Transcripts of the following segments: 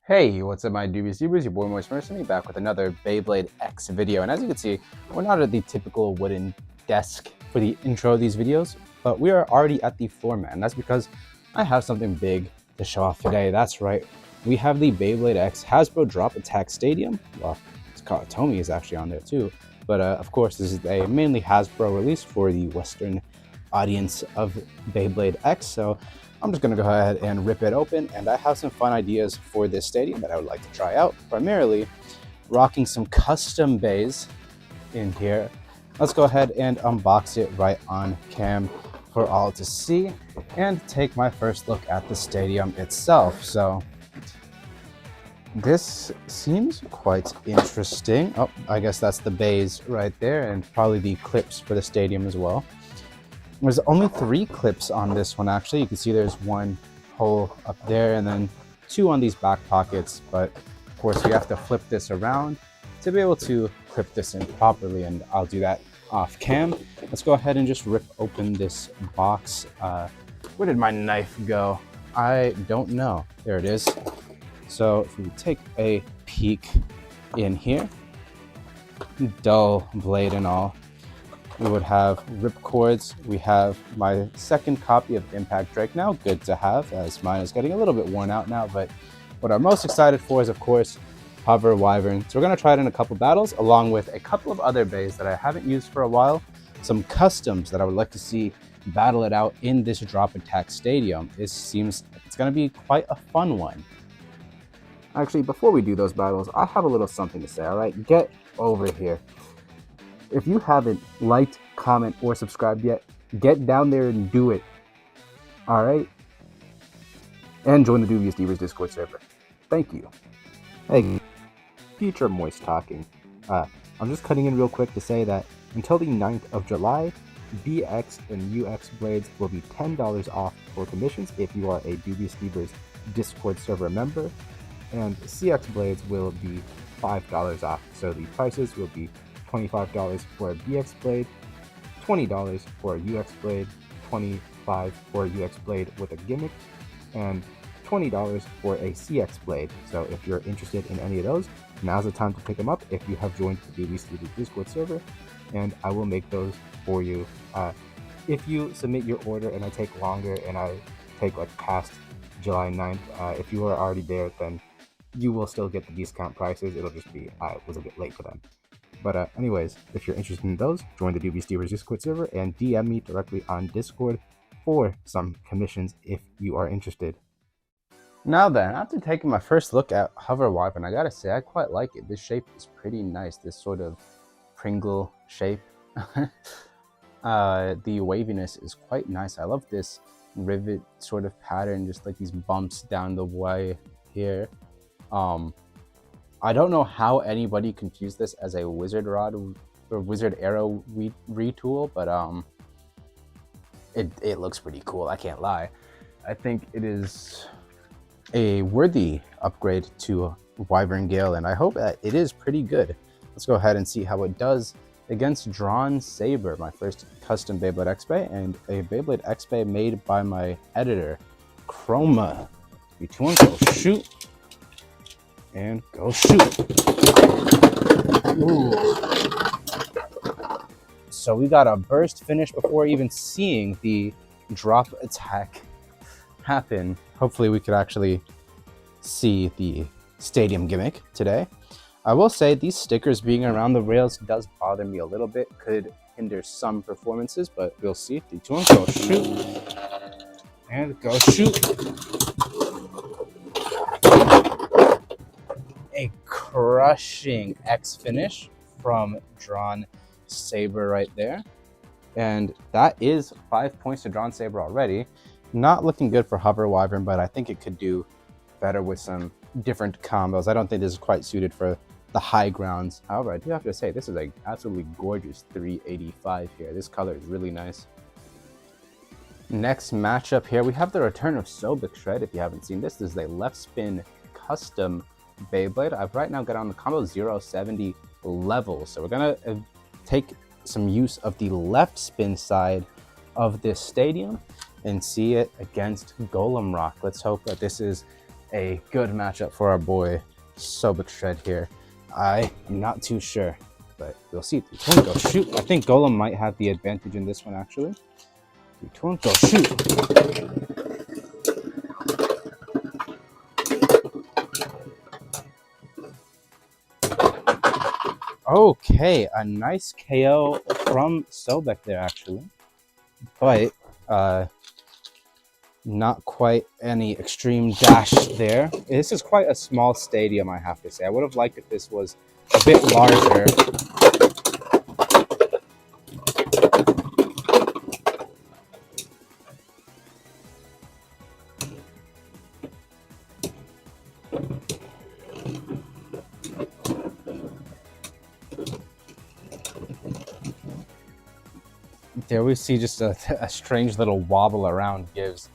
Hey, what's up my dubious Ubers, your boy Moist Mercenary back with another Beyblade X video. And as you can see, we're not at the typical wooden desk for the intro of these videos, but we are already at the floor mat. And that's because I have something big to show off today. That's right, we have the Beyblade X Hasbro Drop Attack Stadium. Well, Tomy is actually on there too. But of course, this is a mainly Hasbro release for the Western audience of Beyblade X. So I'm just going to go ahead and rip it open, and I have some fun ideas for this stadium that I would like to try out. Primarily, rocking some custom bays in here. Let's go ahead and unbox it right on cam for all to see and take my first look at the stadium itself. So this seems quite interesting. Oh, I guess that's the bays right there, and probably the clips for the stadium as well. There's only 3 clips on this one, actually. You can see there's one hole up there and then 2 on these back pockets. But of course, you have to flip this around to be able to clip this in properly, and I'll do that off cam. Let's go ahead and just rip open this box. Where did my knife go? I don't know. There it is. So if we take a peek in here, dull blade and all, we would have ripcords. We have my second copy of Impact Drake now, good to have, as mine is getting a little bit worn out now. But what I'm most excited for is, of course, Hover Wyvern. So we're going to try it in a couple battles, along with a couple of other bays that I haven't used for a while, some customs that I would like to see battle it out in this Drop Attack Stadium. It seems it's going to be quite a fun one. Actually, before we do those battles, I have a little something to say, all right? Get over here. If you haven't liked, comment, or subscribed yet, get down there and do it. All right? And join the Dubious Divas Discord server. Thank you. Hey, future Moist talking. I'm just cutting in real quick to say that until the 9th of July, BX and UX blades will be $10 off for commissions if you are a Dubious Divas Discord server member, and CX blades will be $5 off. So the prices will be $25 for a BX blade, $20 for a UX blade, $25 for a UX blade with a gimmick, and $20 for a CX blade. So if you're interested in any of those, now's the time to pick them up if you have joined the Beys Discord server, and I will make those for you. If you submit your order and I take longer and I take like past July 9th, if you are already there, then you will still get the discount prices. It'll just be I was a bit late for them. But anyways, if you're interested in those, join the Dubious Divas Discord server and DM me directly on Discord for some commissions if you are interested. Now then, after taking my first look at Hover Wyvern, I gotta say I quite like it. This shape is pretty nice, this sort of Pringle shape. The waviness is quite nice. I love this rivet sort of pattern, just like these bumps down the way here. I don't know how anybody confused this as a wizard rod or wizard arrow retool, but it looks pretty cool, I can't lie. I think it is a worthy upgrade to Wyvern Gale, and I hope that it is pretty good. Let's go ahead and see how it does against Drawn Saber, my first custom Beyblade X-Bay, and a Beyblade X-Bay made by my editor, Chroma. 3, 2, 1, go shoot. And go shoot. Ooh. So we got a burst finish before even seeing the drop attack happen. Hopefully we could actually see the stadium gimmick today. I will say these stickers being around the rails does bother me a little bit. Could hinder some performances, but we'll see. 3, 2, 1, go shoot. And go shoot. A crushing X finish from Drawn Saber right there. And that is 5 points to Drawn Saber already. Not looking good for Hover Wyvern, but I think it could do better with some different combos. I don't think this is quite suited for the high grounds. However, I do have to say, this is an absolutely gorgeous 385 here. This color is really nice. Next matchup here, we have the return of Sobek Shred. If you haven't seen this, this is a left spin custom Beyblade. I've right now got on the combo 070 level, so we're gonna take some use of the left spin side of this stadium and see it against Golem Rock. Let's hope that this is a good matchup for our boy Sobek Shred here? I am not too sure, but we'll see. 3, 2, 1, go shoot. I think Golem might have the advantage in this one, actually. 3, 2, 1, go shoot. Okay, a nice KO from Sobek there, actually. But not quite any extreme dash there. This is quite a small stadium, I have to say. I would have liked if this was a bit larger. There we see just a strange little wobble around gives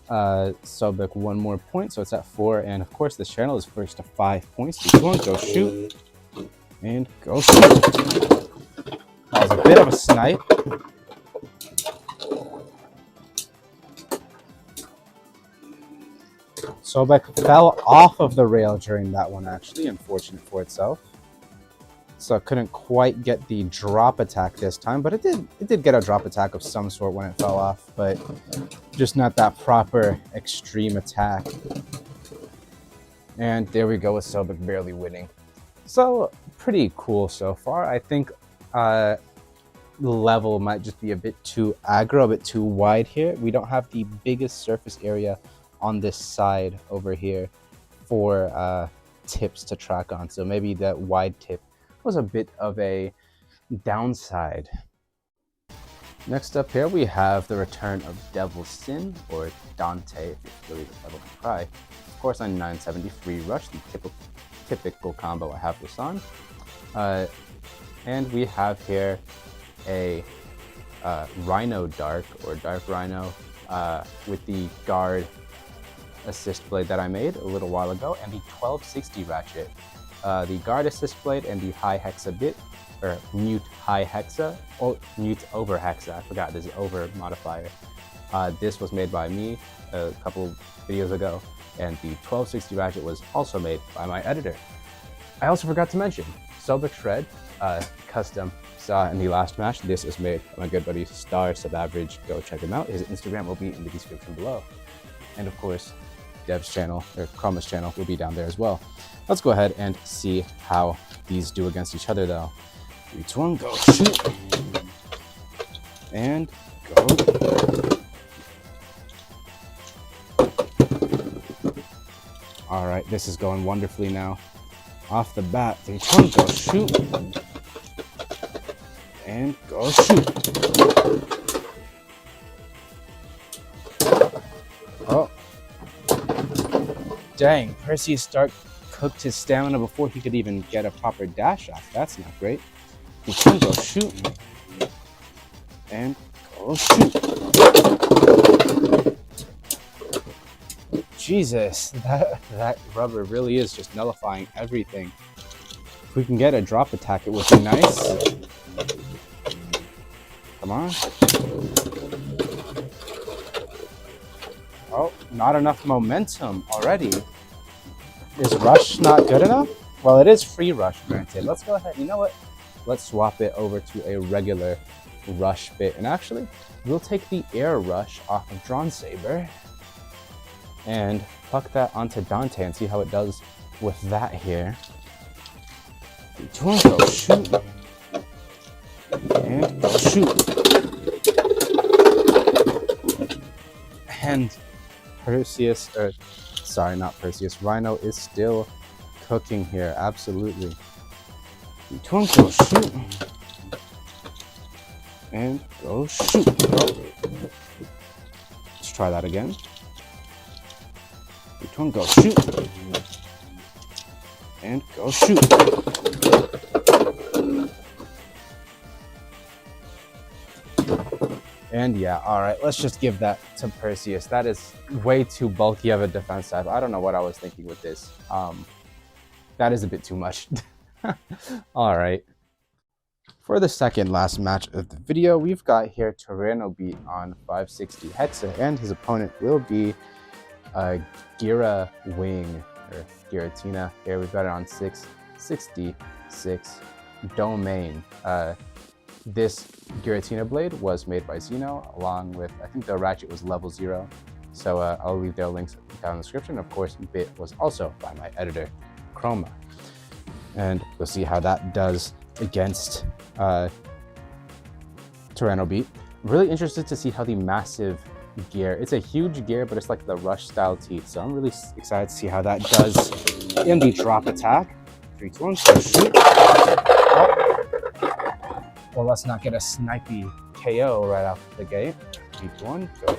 Sobek 1 more point, so it's at 4. And of course, this channel is first to 5 points. 3, 2, 1, go shoot. And go shoot. That was a bit of a snipe. Sobek fell off of the rail during that one, actually, unfortunate for itself. So it couldn't quite get the drop attack this time, but it did get a drop attack of some sort when it fell off, but just not that proper extreme attack. And there we go with Sobek barely winning. So pretty cool so far. I think the level might just be a bit too aggro, a bit too wide here. We don't have the biggest surface area on this side over here for tips to track on. So maybe that wide tip was a bit of a downside. Next up here we have the return of Devil's Sin, or Dante if you're familiar with Devil May Cry. Of course on 973 Rush, the typical combo I have this on. And we have here a Rhino Dark, or Dark Rhino, with the guard assist blade that I made a little while ago, and the 1260 ratchet. The guard assist blade and the high hexa bit, or mute high hexa, or mute over hexa. I forgot there's an over modifier. This was made by me a couple videos ago, and the 1260 ratchet was also made by my editor. I also forgot to mention Sobek Shred custom saw in the last match. This is made by my good buddy Star Subaverage. Go check him out. His Instagram will be in the description below, and of course Dev's channel, or Chroma's channel, will be down there as well. Let's go ahead and see how these do against each other though. 3, 2, 1, go shoot. And go. Alright, this is going wonderfully now. Off the bat, 3, 2, 1, go shoot. And go shoot. Oh. Dang, Perseus Stark cooked his stamina before he could even get a proper dash off. That's not great. He can go shoot. And go shoot. Jesus, that rubber really is just nullifying everything. If we can get a drop attack, it would be nice. Come on. Oh, not enough momentum already. Is rush not good enough? Well, it is free rush, granted. Let's go ahead. You know what? Let's swap it over to a regular rush bit. And actually, we'll take the air rush off of Drawn Saber and pluck that onto Dante and see how it does with that here. 3, 2, 1, go shoot. And go shoot. And Perseus, or sorry, not Perseus, Rhino is still cooking here, absolutely. 3, 2, 1, go shoot. And go shoot. Let's try that again. 3, 2, 1, go shoot. And go shoot. And yeah, alright, let's just give that to Perseus. That is way too bulky of a defense type. I don't know what I was thinking with this. That is a bit too much. Alright. For the second last match of the video, we've got here Tyranno beat on 560 Hexa, and his opponent will be Gira Wing, or Giratina. Here we've got it on 666 domain. This Giratina blade was made by Xeno, along with, I think the ratchet was level 0. So I'll leave their links down in the description. Of course, bit was also by my editor, Chroma. And we'll see how that does against Tyranno Beat. Really interested to see how the massive gear, it's a huge gear, but it's like the rush style teeth. So I'm really excited to see how that does in the drop attack. 3, 2, 1, go shoot. Oh. Well, let's not get a snipey KO right off the gate. 3, 2, 1, go.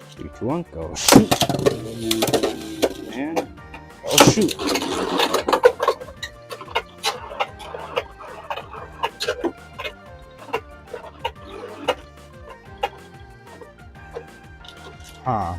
3, 2, 1, go shoot. And go shoot. Huh.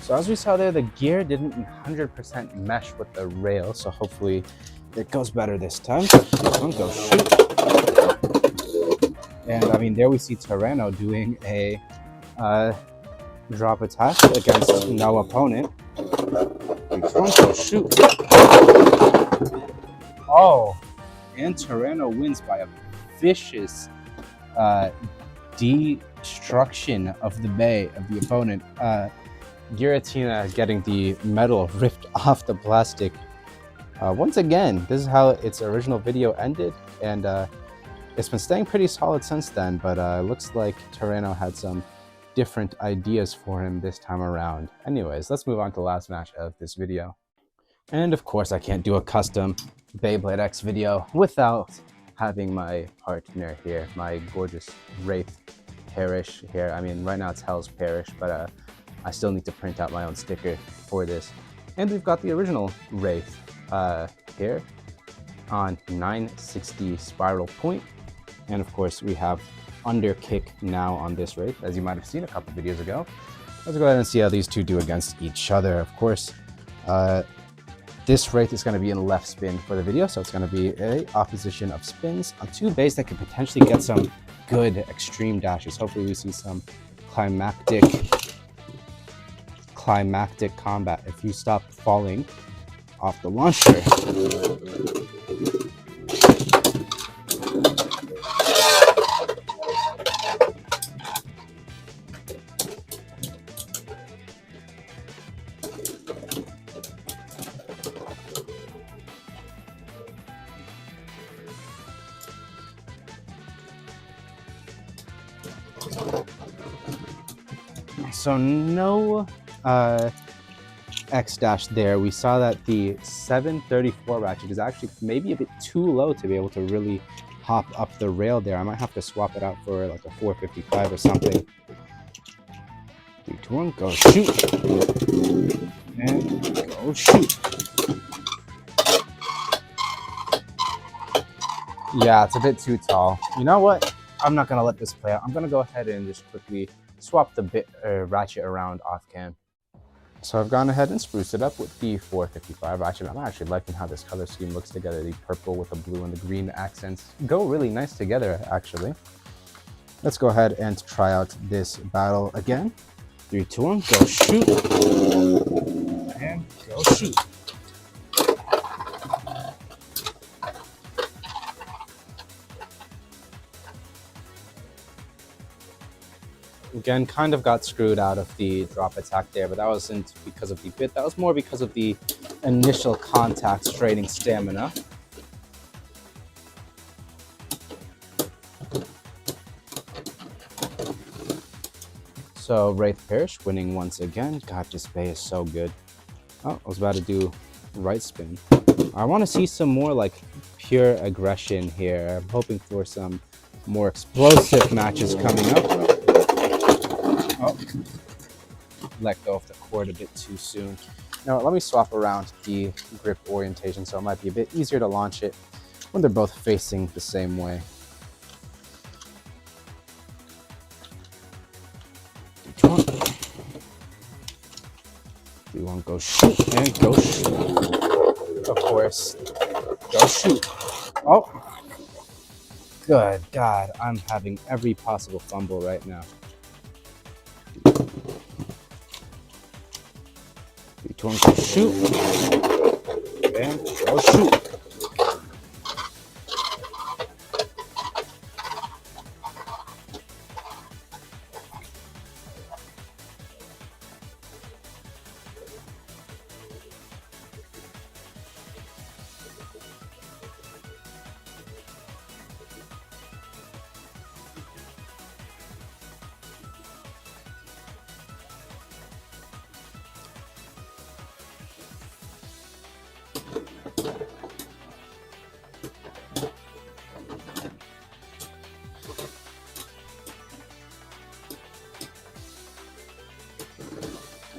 So as we saw there, the gear didn't 100% mesh with the rail, so hopefully it goes better this time. Go shoot. And I mean, there we see Tyranno doing a drop attack against no opponent. Go shoot. Oh, and Tyranno wins by a vicious destruction of the bay of the opponent. Giratina getting the metal ripped off the plastic. Once again, this is how its original video ended, and it's been staying pretty solid since then, but looks like Tyranno had some different ideas for him this time around. Anyways, let's move on to the last match of this video. And of course, I can't do a custom Beyblade X video without having my partner here, my gorgeous Wraith Parish here. I mean, right now it's Hell's Parish, but I still need to print out my own sticker for this. And we've got the original Wraith here on 960 Spiral Point. And of course, we have Underkick now on this Wraith, as you might have seen a couple videos ago. Let's go ahead and see how these two do against each other. Of course, this Wraith is going to be in left spin for the video, so it's going to be a opposition of spins on 2 bays that could potentially get some good extreme dashes. Hopefully we see some climactic combat if you stop falling off the launcher. So no X dash there. We saw that the 734 ratchet is actually maybe a bit too low to be able to really hop up the rail there. I might have to swap it out for like a 455 or something. 3, 2, 1, go shoot. And go shoot. Yeah, it's a bit too tall. You know what? I'm not gonna let this play out. I'm gonna go ahead and just quickly swap the ratchet around off cam. So I've gone ahead and spruced it up with the 455 ratchet. I'm actually liking how this color scheme looks together. The purple with the blue and the green accents go really nice together, actually. Let's go ahead and try out this battle again. 3, 2, 1, go shoot. And go shoot. Again, kind of got screwed out of the drop attack there, but that wasn't because of the bit. That was more because of the initial contact straining stamina. So Wraith Parish winning once again. God, this bay is so good. Oh, I was about to do right spin. I want to see some more like pure aggression here. I'm hoping for some more explosive matches coming up. Oh, let go of the cord a bit too soon. Now let me swap around the grip orientation so it might be a bit easier to launch it when they're both facing the same way. 3-1, go shoot, and go shoot. Of course, go shoot. Oh, good God, I'm having every possible fumble right now. 3-2, go shoot, and go shoot.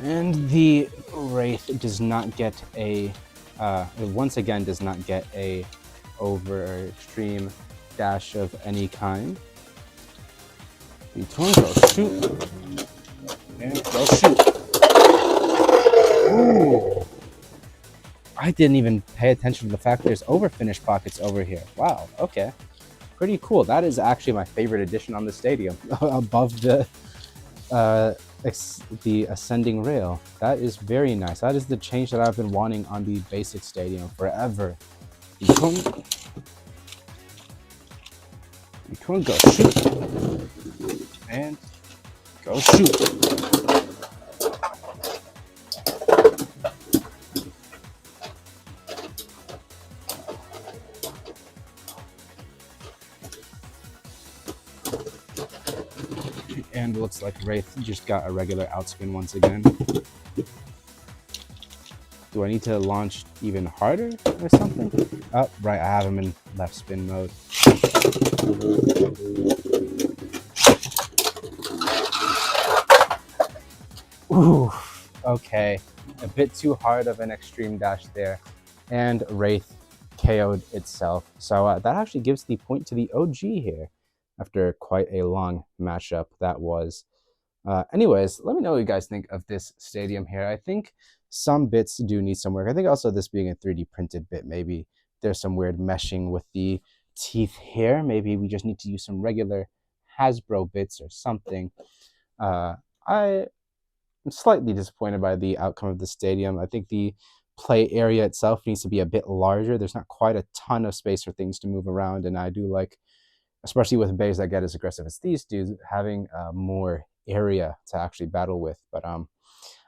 And the Wraith does not get a, once again, does not get a over or extreme dash of any kind. 3-2, go shoot, and go shoot. Ooh. I didn't even pay attention to the fact there's overfinish pockets over here. Wow, okay. Pretty cool. That is actually my favorite addition on the stadium, above the ascending rail. That is very nice. That is the change that I've been wanting on the basic stadium forever. You can go shoot, and go shoot. And looks like Wraith just got a regular outspin once again. Do I need to launch even harder or something? Oh, right, I have him in left spin mode. Ooh, okay. A bit too hard of an extreme dash there. And Wraith KO'd itself. So that actually gives the point to the OG here after quite a long matchup that was. Anyways, let me know what you guys think of this stadium here. I think some bits do need some work. I think also this being a 3D printed bit, maybe there's some weird meshing with the teeth here. Maybe we just need to use some regular Hasbro bits or something. I'm slightly disappointed by the outcome of the stadium. I think the play area itself needs to be a bit larger. There's not quite a ton of space for things to move around, and I do like, especially with Beys that get as aggressive as these do, having more area to actually battle with. But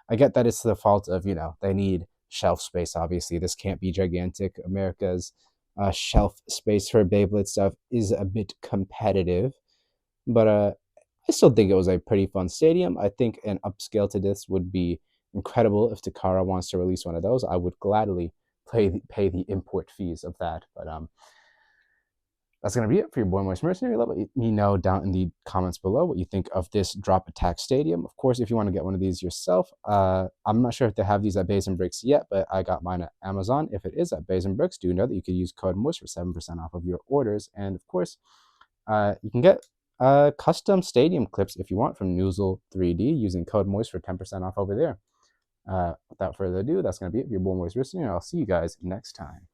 I get that it's the fault of, they need shelf space. Obviously, this can't be gigantic. America's shelf space for Beyblade stuff is a bit competitive, but I still think it was a pretty fun stadium. I think an upscale to this would be incredible. If Takara wants to release one of those, I would gladly pay the import fees of that. But that's going to be it for your boy Moist Mercenary. Let me know down in the comments below what you think of this Drop Attack Stadium. Of course, if you want to get one of these yourself, I'm not sure if they have these at Beys and Bricks yet, but I got mine at Amazon. If it is at Beys and Bricks, do know that you can use code Moist for 7% off of your orders. And of course, you can get custom stadium clips if you want from Noozle 3D using code Moist for 10% off over there. Without further ado, that's going to be it for your boy Moist Mercenary. I'll see you guys next time.